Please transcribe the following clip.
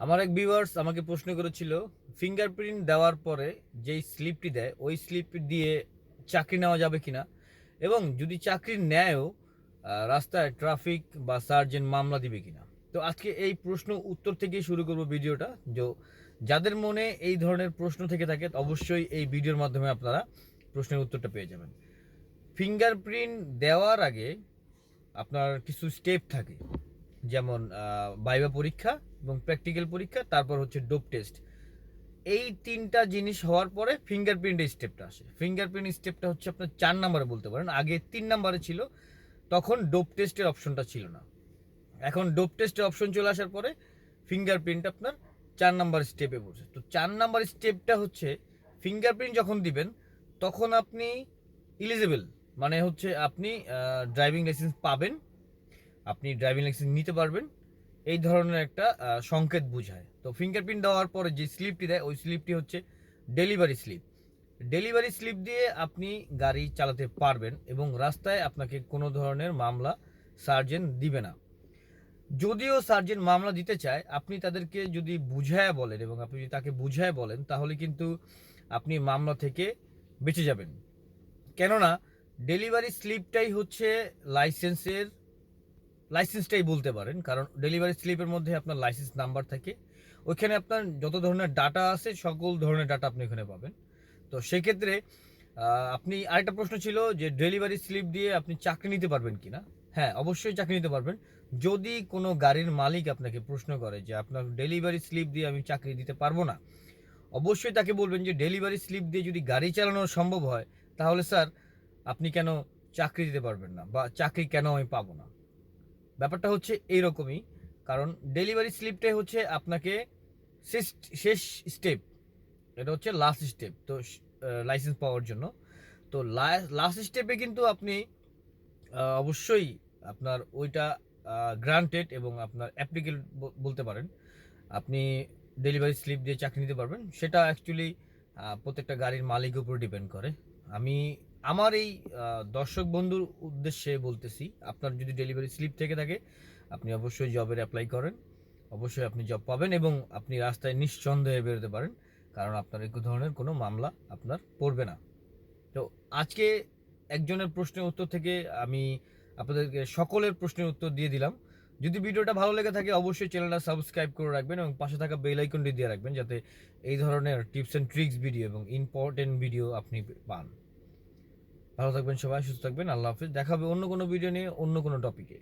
আমার এক ভিউয়ার্স আমাকে প্রশ্ন করেছিল, ফিঙ্গারপ্রিন্ট দেওয়ার পরে যেই স্লিপটি দেয় ওই স্লিপ দিয়ে চাকরি নেওয়া যাবে কিনা, এবং যদি চাকরি নেয়ও রাস্তায় ট্রাফিক বা সার্জেন্ট মামলা দিবে কিনা। তো আজকে এই প্রশ্ন উত্তর থেকে শুরু করব ভিডিওটা। যাদের মনে এই ধরনের প্রশ্ন থেকে থাকে অবশ্যই এই ভিডিওর মাধ্যমে আপনারা প্রশ্নের উত্তরটা পেয়ে যাবেন। ফিঙ্গারপ্রিন্ট দেওয়ার আগে আপনার কিছু স্টেপ থাকে, যেমন ভাইভা পরীক্ষা এবং প্র্যাকটিক্যাল পরীক্ষা, তারপর হচ্ছে ডোপ টেস্ট। এই তিনটা জিনিস হওয়ার পরে ফিঙ্গারপ্রিন্টের স্টেপটা আসে। ফিঙ্গারপ্রিন্ট স্টেপটা হচ্ছে আপনার 4 নম্বরে বলতে পারেন, আগে 3 নম্বরে ছিল, তখন ডোপ টেস্টের অপশনটা ছিল না। এখন ডোপ টেস্টের অপশন চলে আসার পরে ফিঙ্গারপ্রিন্ট আপনার 4 নম্বর স্টেপে পড়ছে। তো 4 নম্বর স্টেপটা হচ্ছে ফিঙ্গারপ্রিন্ট যখন দিবেন তখন আপনি ইলিজিবল, মানে হচ্ছে আপনি ড্রাইভিং লাইসেন্স পাবেন, আপনি ড্রাইভিং লাইসেন্স নিতে পারবেন, এই ধরনের একটা সংকেত বোঝায়। তো ফিঙ্গারপ্রিন্ট দেওয়ার পরে যে স্লিপটি দেয় ওই স্লিপটি হচ্ছে ডেলিভারি স্লিপ। ডেলিভারি স্লিপ দিয়ে আপনি গাড়ি চালাতে পারবেন এবং রাস্তায় আপনাকে কোনো ধরনের মামলা সার্জেন্ট দিবে না। যদিও সার্জেন্ট মামলা দিতে চায়, আপনি তাদেরকে যদি বুঝায় বলেন এবং আপনি যদি তাকে বুঝায় বলেন তাহলে কিন্তু আপনি মামলা থেকে বেঁচে যাবেন। কেননা ডেলিভারি স্লিপটাই হচ্ছে লাইসেন্সটাই বলতে পারেন, কারণ ডেলিভারি স্লিপের মধ্যে আপনার লাইসেন্স নাম্বার থাকে, ওইখানে আপনার যত ধরনের ডাটা আছে সকল ধরনের ডাটা আপনি ওখানে পাবেন। তো সেক্ষেত্রে আপনি আরেকটা প্রশ্ন ছিল যে ডেলিভারি স্লিপ দিয়ে আপনি চাকরি নিতে পারবেন কিনা। হ্যাঁ, অবশ্যই চাকরি নিতে পারবেন। যদি কোনো গাড়ির মালিক আপনাকে প্রশ্ন করে যে আপনার ডেলিভারি স্লিপ দিয়ে আমি চাকরি দিতে পারবো না, অবশ্যই তাকে বলবেন যে ডেলিভারি স্লিপ দিয়ে যদি গাড়ি চালানো সম্ভব হয় তাহলে স্যার আপনি কেন চাকরি দিতে পারবেন না, বা চাকরি কেন আমি পাবো না। ব্যাপারটা হচ্ছে এইরকমই, কারণ ডেলিভারি স্লিপটাই হচ্ছে আপনাকে শেষ শেষ স্টেপ, এটা হচ্ছে লাস্ট স্টেপ তো লাইসেন্স পাওয়ার জন্য। তো লাস্ট স্টেপে কিন্তু আপনি অবশ্যই আপনার ওইটা গ্রান্টেড এবং আপনার অ্যাপ্লিকেল বলতে পারেন, আপনি ডেলিভারি স্লিপ দিয়ে চাকরি নিতে পারবেন। সেটা অ্যাকচুয়ালি প্রত্যেকটা গাড়ির মালিকের উপর ডিপেন্ড করে। আমি আমার এই দর্শক বন্ধুর উদ্দেশ্যে বলতেছি, আপনার যদি ডেলিভারি স্লিপ থেকে থাকে আপনি অবশ্যই জবের অ্যাপ্লাই করেন, অবশ্যই আপনি জব পাবেন এবং আপনি রাস্তায় নিঃসন্দেহে বেরোতে পারেন, কারণ আপনার এই ধরনের কোনো মামলা আপনার পড়বে না। তো আজকে একজনের প্রশ্নের উত্তর থেকে আমি আপনাদেরকে সকলের প্রশ্নের উত্তর দিয়ে দিলাম। যদি ভিডিওটা ভালো লেগে থাকে অবশ্যই চ্যানেলটা সাবস্ক্রাইব করে রাখবেন এবং পাশে থাকা বেল আইকনটি দিয়ে রাখবেন, যাতে এই ধরনের টিপস অ্যান্ড ট্রিক্স ভিডিও এবং ইম্পর্টেন্ট ভিডিও আপনি পান। ভালো থাকবেন সবাই, সুস্থ থাকবেন, আল্লাহ হাফিজ। দেখা হবে অন্য কোনো ভিডিও নিয়ে অন্য কোনো টপিকে।